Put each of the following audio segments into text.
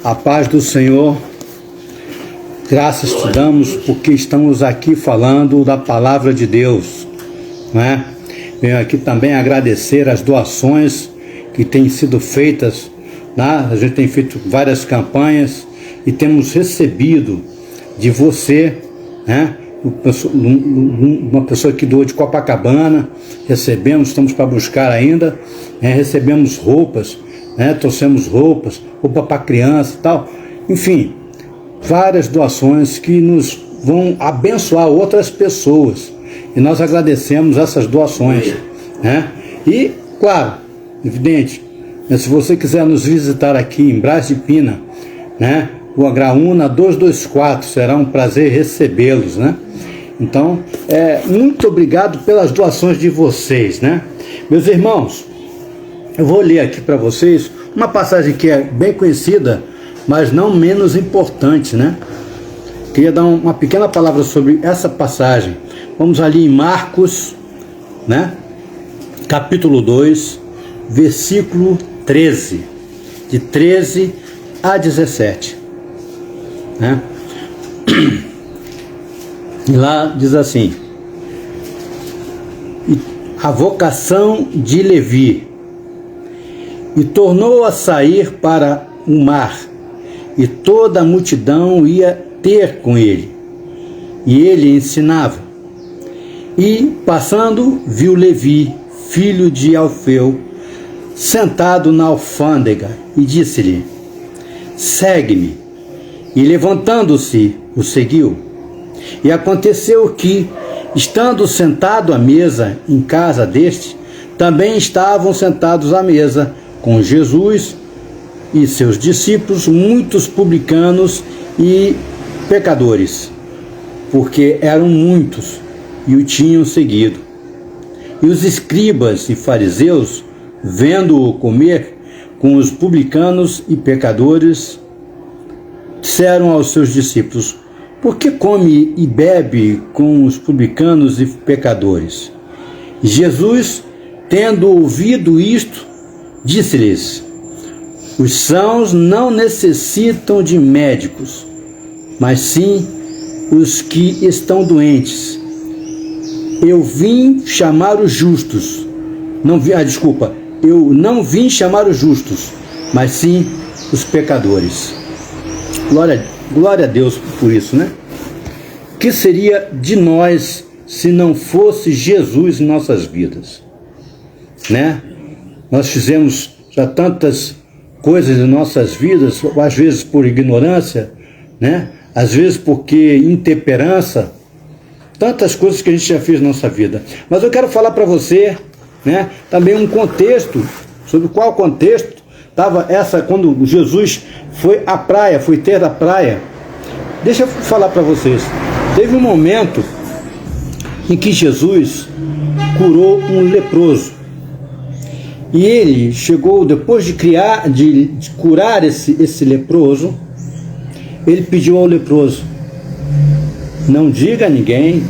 A paz do Senhor, graças te damos porque estamos aqui falando da palavra de Deus, né? Venho aqui também agradecer as doações que têm sido feitas, né? A gente tem feito várias campanhas e temos recebido de você, né? Uma pessoa que doou de Copacabana, estamos para buscar ainda, né? Recebemos roupas, né? Trouxemos roupa para criança e tal, enfim, várias doações que nos vão abençoar outras pessoas, e nós agradecemos essas doações, né? E, claro, evidente, né? Se você quiser nos visitar aqui em Brás de Pina, né? Rua Graúna 224, será um prazer recebê-los, né? Então, muito obrigado pelas doações de vocês, né? Meus irmãos, eu vou ler aqui para vocês uma passagem que é bem conhecida, mas não menos importante, né? Queria dar uma pequena palavra sobre essa passagem. Vamos ali em Marcos, né? Capítulo 2, versículo 13, de 13 a 17, né? E lá diz assim: a vocação de Levi. E tornou a sair para o mar, e toda a multidão ia ter com ele, e ele ensinava. E, passando, viu Levi, filho de Alfeu, sentado na alfândega, e disse-lhe: segue-me. E, levantando-se, o seguiu. E aconteceu que, estando sentado à mesa em casa deste, também estavam sentados à mesa com Jesus e seus discípulos, muitos publicanos e pecadores, porque eram muitos e o tinham seguido. E os escribas e fariseus, vendo-o comer com os publicanos e pecadores, disseram aos seus discípulos: por que come e bebe com os publicanos e pecadores? E Jesus, tendo ouvido isto, disse-lhes: os sãos não necessitam de médicos, mas sim os que estão doentes. Eu vim chamar os justos. Eu não vim chamar os justos, mas sim os pecadores. Glória a Deus por isso, né? O que seria de nós se não fosse Jesus em nossas vidas, né? Nós fizemos já tantas coisas em nossas vidas, às vezes por ignorância, né? Às vezes porque intemperança, tantas coisas que a gente já fez na nossa vida. Mas eu quero falar para você, né, também um contexto, sobre qual contexto estava quando Jesus foi à praia, foi ter a praia. Deixa eu falar para vocês. Teve um momento em que Jesus curou um leproso. E ele chegou, depois de curar esse leproso, ele pediu ao leproso: não diga a ninguém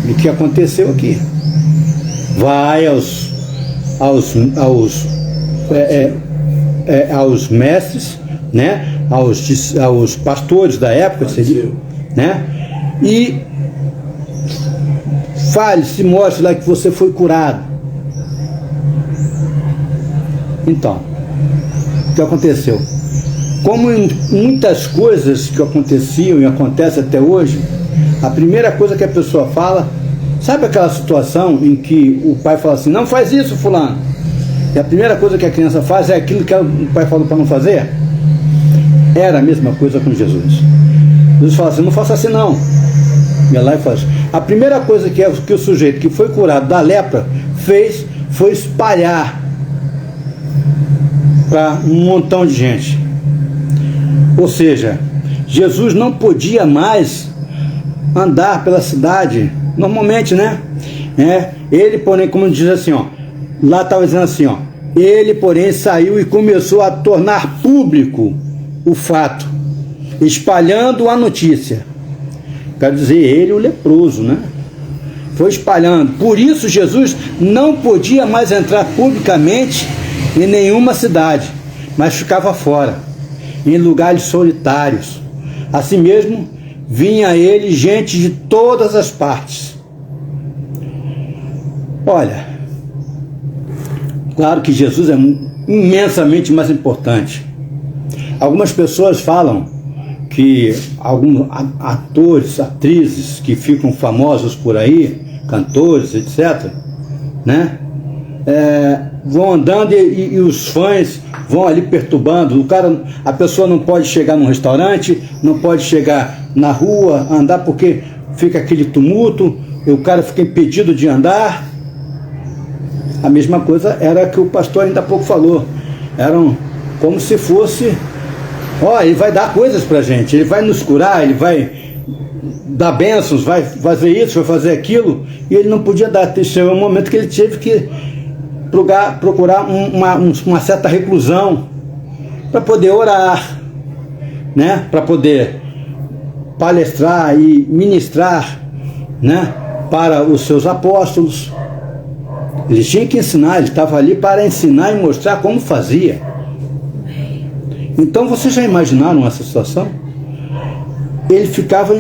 o que aconteceu aqui. Vai aos mestres, né? aos pastores da época, né? E se mostre lá que você foi curado. Então, o que aconteceu? Como em muitas coisas que aconteciam e acontecem até hoje, a primeira coisa que a pessoa fala, sabe aquela situação em que o pai fala assim: não faz isso, fulano? E a primeira coisa que a criança faz é aquilo que o pai falou para não fazer? Era a mesma coisa com Jesus. Jesus fala assim: não faça assim não. E lá e faz. A primeira coisa que o sujeito que foi curado da lepra fez foi espalhar para um montão de gente. Ou seja, Jesus não podia mais andar pela cidade normalmente, né? Ele, porém, como diz assim, ó, lá estava dizendo assim, ó, ele, porém, saiu e começou a tornar público o fato, espalhando a notícia. Quero dizer, ele, o leproso, né? Foi espalhando. Por isso Jesus não podia mais entrar publicamente em nenhuma cidade, mas ficava fora. em lugares solitários. Assim mesmo, vinha a ele gente de todas as partes. Olha, claro que Jesus é imensamente mais importante. Algumas pessoas falam que alguns atores, atrizes que ficam famosos por aí, cantores, etc., né? Vão andando e os fãs vão ali perturbando. A pessoa não pode chegar num restaurante, não pode chegar na rua, andar, porque fica aquele tumulto, e o cara fica impedido de andar. A mesma coisa era que o pastor ainda há pouco falou. Eram como se fosse, ele vai dar coisas pra gente, ele vai nos curar, ele vai dar bênçãos, vai fazer isso, vai fazer aquilo, e ele não podia dar. Chegou um momento que ele teve que procurar uma certa reclusão para poder orar, né? Para poder palestrar e ministrar, né? Para os seus apóstolos. Ele tinha que ensinar, ele estava ali para ensinar e mostrar como fazia. Então vocês já imaginaram essa situação? Ele ficava,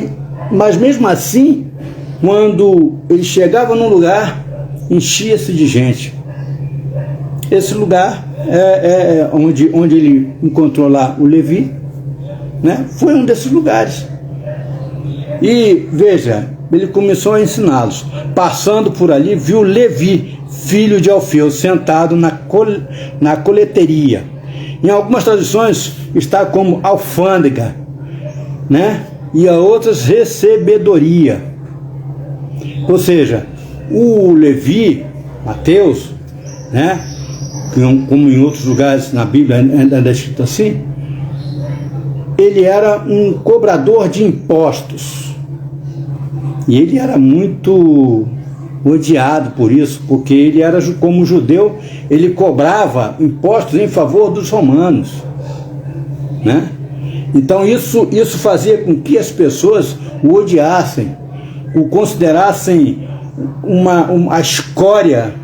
mas mesmo assim, quando ele chegava num lugar, enchia-se de gente. Esse lugar onde ele encontrou lá o Levi, né? Foi um desses lugares. E veja, ele começou a ensiná-los. Passando por ali, viu Levi, filho de Alfeu, sentado na coleteria. Em algumas traduções está como alfândega, né? E a outras recebedoria. Ou seja, o Levi, Mateus, né? Como em outros lugares na Bíblia ainda é escrito assim, ele era um cobrador de impostos. E ele era muito odiado por isso, porque ele era, como judeu, ele cobrava impostos em favor dos romanos, né? Então isso fazia com que as pessoas o odiassem, o considerassem a escória,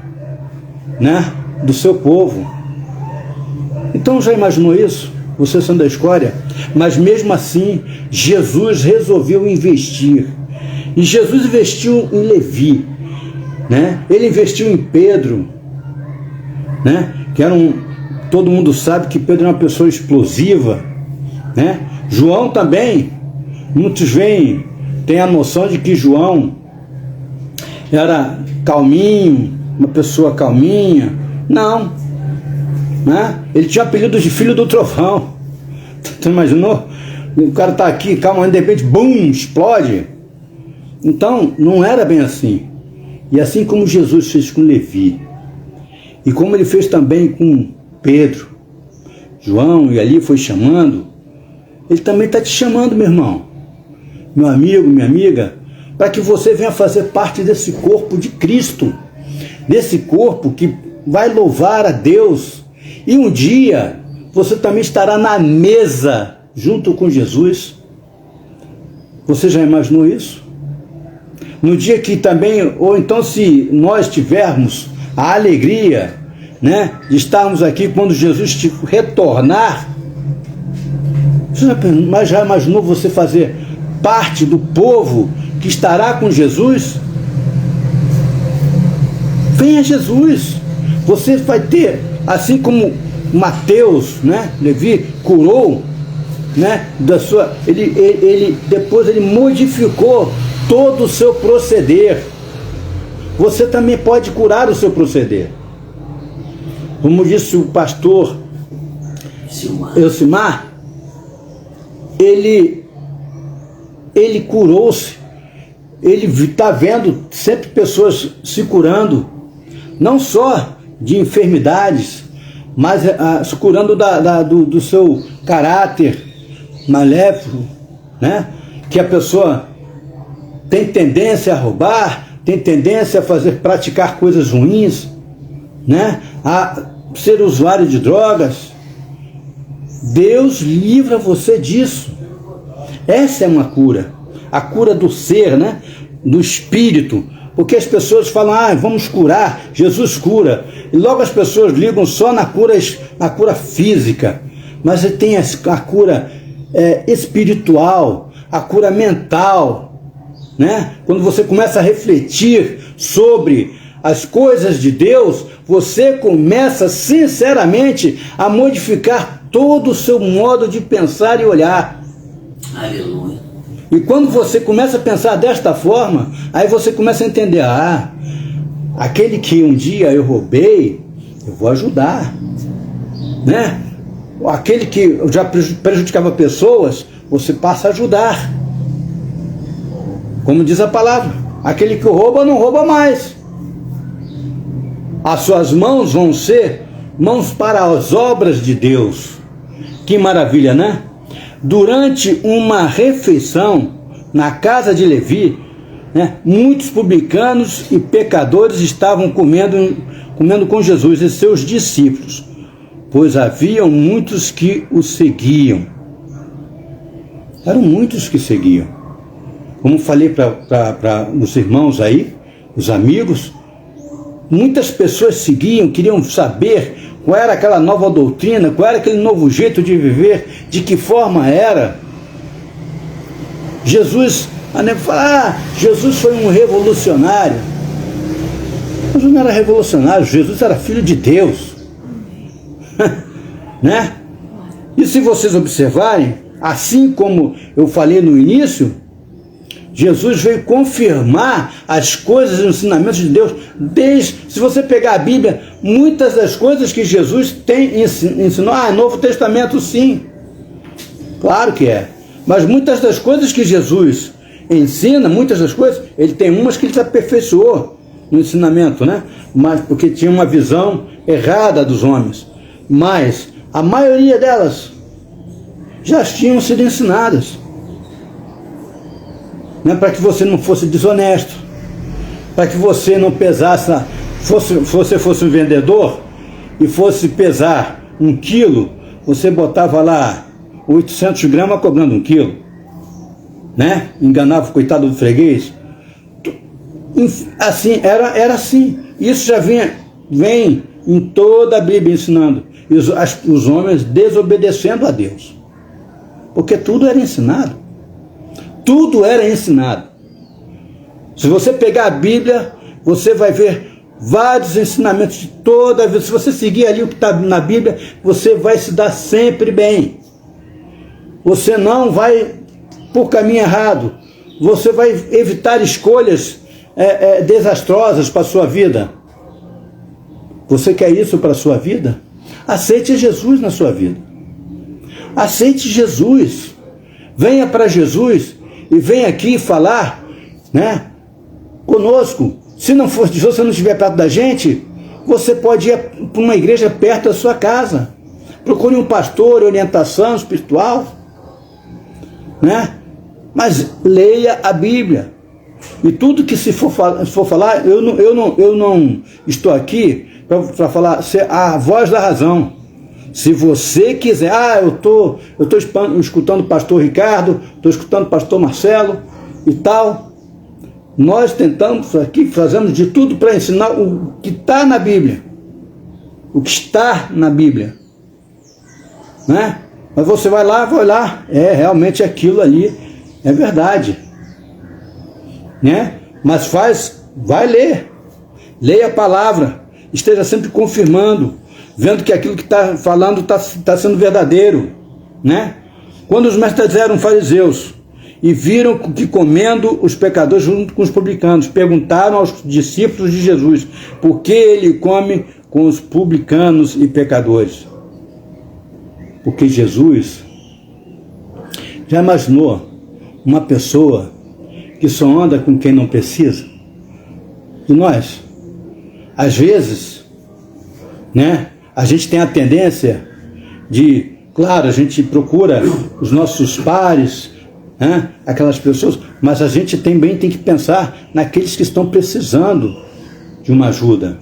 né, do seu povo. Então já imaginou isso? Você sendo a escória? Mas mesmo assim, Jesus resolveu investir. E Jesus investiu em Levi, né? Ele investiu em Pedro, né? Todo mundo sabe que Pedro é uma pessoa explosiva, né? João também, muitos têm a noção de que João era calminho, uma pessoa calminha. Não, né? Ele tinha apelido de filho do trovão. Tu imaginou? O cara está aqui, calma, de repente, bum, explode. Então, não era bem assim. E assim como Jesus fez com Levi, e como ele fez também com Pedro, João, e ali foi chamando, ele também está te chamando, meu irmão, meu amigo, minha amiga, para que você venha fazer parte desse corpo de Cristo, desse corpo que vai louvar a Deus, e um dia você também estará na mesa junto com Jesus. Você já imaginou isso? No dia que também, ou então se nós tivermos a alegria, né, de estarmos aqui quando Jesus retornar, mas já imaginou você fazer parte do povo que estará com Jesus? Venha Jesus, você vai ter, assim como Mateus, né, Levi curou, né, depois ele modificou todo o seu proceder. Você também pode curar o seu proceder. Como disse o pastor Elcimar, ele curou-se. Ele está vendo sempre pessoas se curando, não só de enfermidades, mas se curando do seu caráter maléfico, né? Que a pessoa tem tendência a roubar, tem tendência a praticar coisas ruins, né? A ser usuário de drogas. Deus livra você disso. Essa é uma cura, a cura do ser, né? Do espírito. Porque as pessoas falam, vamos curar, Jesus cura. E logo as pessoas ligam só na cura física. mas tem a cura espiritual, a cura mental, né? Quando você começa a refletir sobre as coisas de Deus, você começa sinceramente a modificar todo o seu modo de pensar e olhar. Aleluia. E quando você começa a pensar desta forma, aí você começa a entender, aquele que um dia eu roubei, eu vou ajudar, né? Aquele que já prejudicava pessoas, você passa a ajudar. Como diz a palavra, aquele que rouba não rouba mais. As suas mãos vão ser mãos para as obras de Deus. Que maravilha, né? Durante uma refeição na casa de Levi, né, muitos publicanos e pecadores estavam comendo com Jesus e seus discípulos, pois haviam muitos que o seguiam. Eram muitos que seguiam. Como falei para os irmãos aí, os amigos, muitas pessoas seguiam, queriam saber qual era aquela nova doutrina, qual era aquele novo jeito de viver, de que forma era. Jesus, Jesus foi um revolucionário. Jesus não era revolucionário, Jesus era filho de Deus. Né? E se vocês observarem, assim como eu falei no início, Jesus veio confirmar as coisas e os ensinamentos de Deus. Se você pegar a Bíblia, muitas das coisas que Jesus ensinou, Novo Testamento sim, claro que é, mas muitas das coisas que Jesus ensina, muitas das coisas, ele tem umas que ele aperfeiçoou no ensinamento, né? Mas porque tinha uma visão errada dos homens, mas a maioria delas já tinham sido ensinadas. Né, para que você não fosse desonesto, para que você não pesasse, você fosse um vendedor e fosse pesar 1 quilo, você botava lá 800 gramas cobrando 1 quilo, né? Enganava o coitado do freguês. Assim, era assim. Isso já vem em toda a Bíblia ensinando. E os homens desobedecendo a Deus, porque tudo era ensinado. Tudo era ensinado. Se você pegar a Bíblia, você vai ver vários ensinamentos de toda a vida. Se você seguir ali o que está na Bíblia, você vai se dar sempre bem. Você não vai por caminho errado. Você vai evitar escolhas desastrosas para a sua vida. Você quer isso para a sua vida? Aceite Jesus na sua vida. Aceite Jesus. Venha para Jesus e vem aqui falar, né, conosco. Se você não estiver perto da gente, você pode ir para uma igreja perto da sua casa. Procure um pastor, orientação espiritual, né? Mas leia a Bíblia. E tudo que se for falar, eu não estou aqui para falar a voz da razão. Se você quiser, eu estou escutando o pastor Ricardo, estou escutando o pastor Marcelo e tal. Nós tentamos aqui, fazemos de tudo para ensinar o que está na Bíblia. O que está na Bíblia. Né? Mas você vai lá, realmente aquilo ali é verdade. Né? Mas vai ler. Leia a palavra. Esteja sempre confirmando, vendo que aquilo que está falando está sendo verdadeiro, né? Quando os mestres eram fariseus e viram que comendo os pecadores junto com os publicanos, perguntaram aos discípulos de Jesus, por que ele come com os publicanos e pecadores? Porque Jesus já imaginou uma pessoa que só anda com quem não precisa? E nós, às vezes, né? A gente tem a tendência de, claro, a gente procura os nossos pares, né, aquelas pessoas, mas a gente também tem que pensar naqueles que estão precisando de uma ajuda.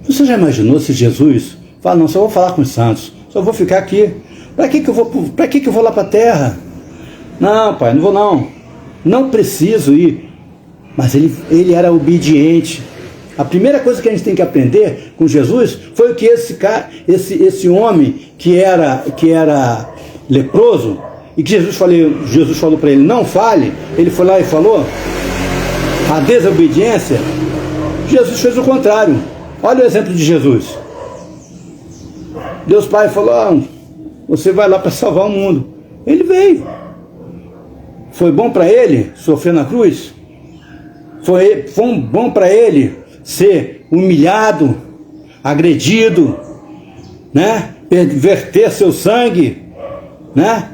Você já imaginou se Jesus fala, não, só vou falar com os santos, só vou ficar aqui, para que eu vou lá para a terra? Não, pai, não vou não preciso ir. Mas ele era obediente A primeira coisa que a gente tem que aprender com Jesus foi o que esse homem que era leproso, e que Jesus falou para ele, não fale, ele foi lá e falou, a desobediência, Jesus fez o contrário. Olha o exemplo de Jesus. Deus Pai falou, você vai lá para salvar o mundo. Ele veio. Foi bom para ele sofrer na cruz? Foi bom para ele ser humilhado, agredido, né? Verter seu sangue, né?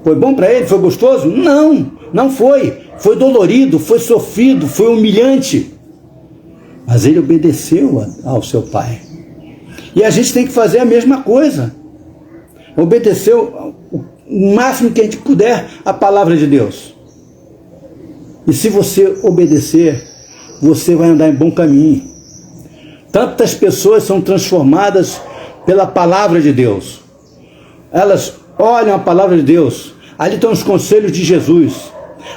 Foi bom para ele? Foi gostoso? Não, não foi. Foi dolorido, foi sofrido, foi humilhante. Mas ele obedeceu ao seu Pai. E a gente tem que fazer a mesma coisa. Obedecer o máximo que a gente puder à palavra de Deus. E se você obedecer, você vai andar em bom caminho. Tantas pessoas são transformadas pela palavra de Deus. Elas olham a palavra de Deus. Ali estão os conselhos de Jesus.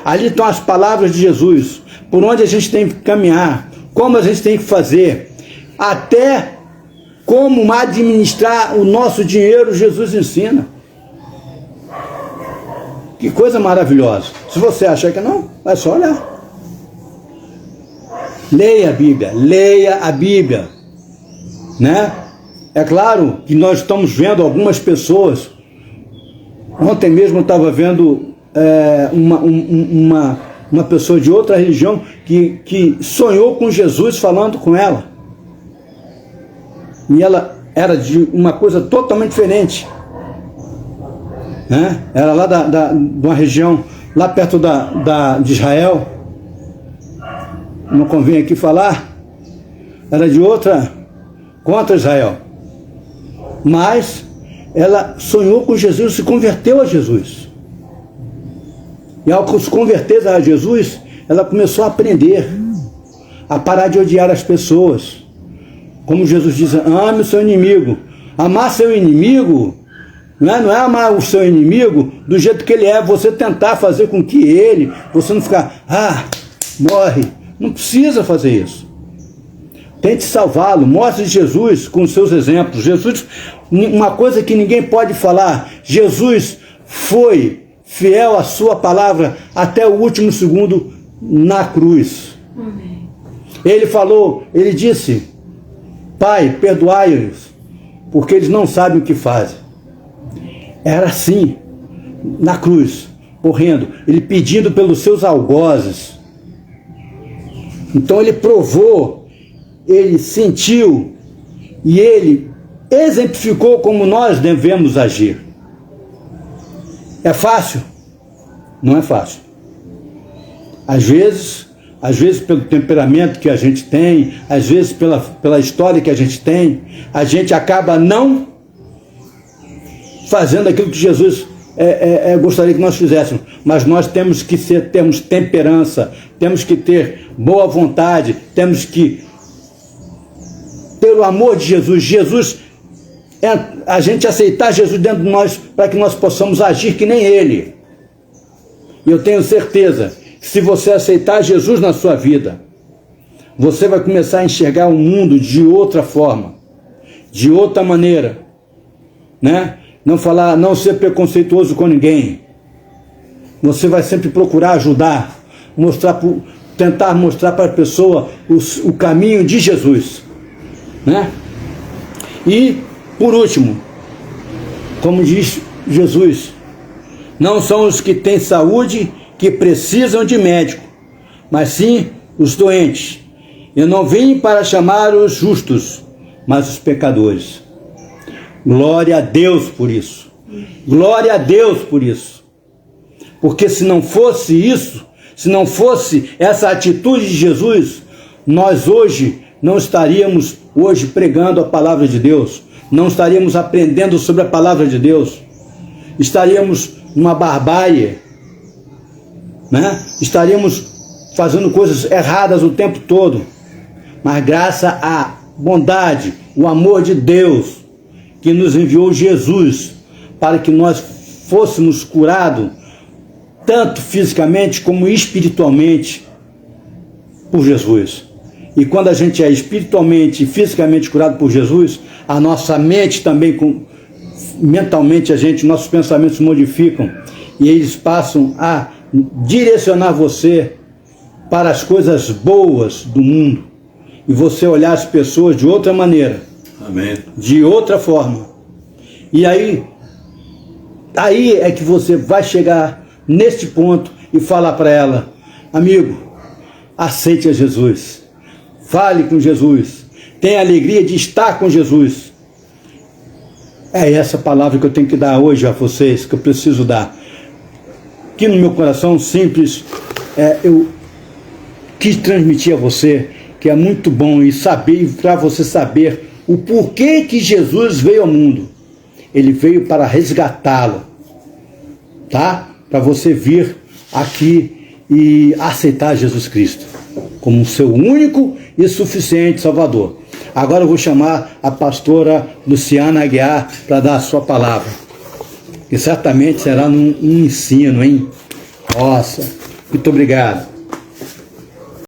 Ali estão as palavras de Jesus. Por onde a gente tem que caminhar. Como a gente tem que fazer. Até como administrar o nosso dinheiro, Jesus ensina. Que coisa maravilhosa. Se você achar que não, é só olhar. Leia a Bíblia, né? É claro que nós estamos vendo algumas pessoas. Ontem mesmo eu estava vendo uma pessoa de outra religião que sonhou com Jesus falando com ela. E ela era de uma coisa totalmente diferente. Né? Era lá de uma região, lá perto de Israel. Não convém aqui falar. Era de outra, contra Israel. Mas ela sonhou com Jesus, se converteu a Jesus. E ao se converter a Jesus, ela começou a aprender a parar de odiar as pessoas. Como Jesus diz, ame o seu inimigo. Amar seu inimigo não é amar o seu inimigo do jeito que ele é, você tentar fazer com que você não ficar, morre. Não precisa fazer isso. Tente salvá-lo, mostre Jesus com os seus exemplos. Jesus, uma coisa que ninguém pode falar, Jesus foi fiel à sua palavra até o último segundo na cruz. Amém. Ele disse, Pai, perdoai-os, porque eles não sabem o que fazem. Era assim, na cruz, morrendo, ele pedindo pelos seus algozes. Então ele provou, ele sentiu e ele exemplificou como nós devemos agir. É fácil? Não é fácil. Às vezes pelo temperamento que a gente tem, às vezes pela história que a gente acaba não fazendo aquilo que Jesus gostaria que nós fizéssemos. Mas nós temos temperança, temos que ter boa vontade, temos que ter o amor de Jesus. A gente aceitar Jesus dentro de nós para que nós possamos agir que nem Ele. E eu tenho certeza que se você aceitar Jesus na sua vida, você vai começar a enxergar o mundo de outra forma, de outra maneira, né? Não ser preconceituoso com ninguém. Você vai sempre procurar ajudar, tentar mostrar para a pessoa o caminho de Jesus, né? E por último, como diz Jesus, não são os que têm saúde que precisam de médico, mas sim os doentes. Eu não vim para chamar os justos, mas os pecadores. Glória a Deus por isso. Glória a Deus por isso. Porque se não fosse isso, se não fosse essa atitude de Jesus, nós hoje não estaríamos pregando a palavra de Deus, não estaríamos aprendendo sobre a palavra de Deus, estaríamos numa barbárie, né? Estaríamos fazendo coisas erradas o tempo todo. Mas graças à bondade, o amor de Deus, que nos enviou Jesus para que nós fôssemos curados, tanto fisicamente como espiritualmente, por Jesus. E quando a gente é espiritualmente e fisicamente curado por Jesus, a nossa mente também, mentalmente nossos pensamentos se modificam e eles passam a direcionar você para as coisas boas do mundo e você olhar as pessoas de outra maneira. Amém. De outra forma. E aí é que você vai chegar neste ponto e falar para ela: amigo, aceite a Jesus, fale com Jesus, tenha alegria de estar com Jesus. É essa palavra que eu tenho que dar hoje a vocês, que eu preciso dar. Que no meu coração simples, eu quis transmitir a você, que é muito bom e saber, para você saber o porquê que Jesus veio ao mundo. Ele veio para resgatá-lo, tá? Para você vir aqui e aceitar Jesus Cristo como seu único e suficiente Salvador. Agora eu vou chamar a pastora Luciana Aguiar para dar a sua palavra, que certamente será um ensino, hein? Nossa, muito obrigado.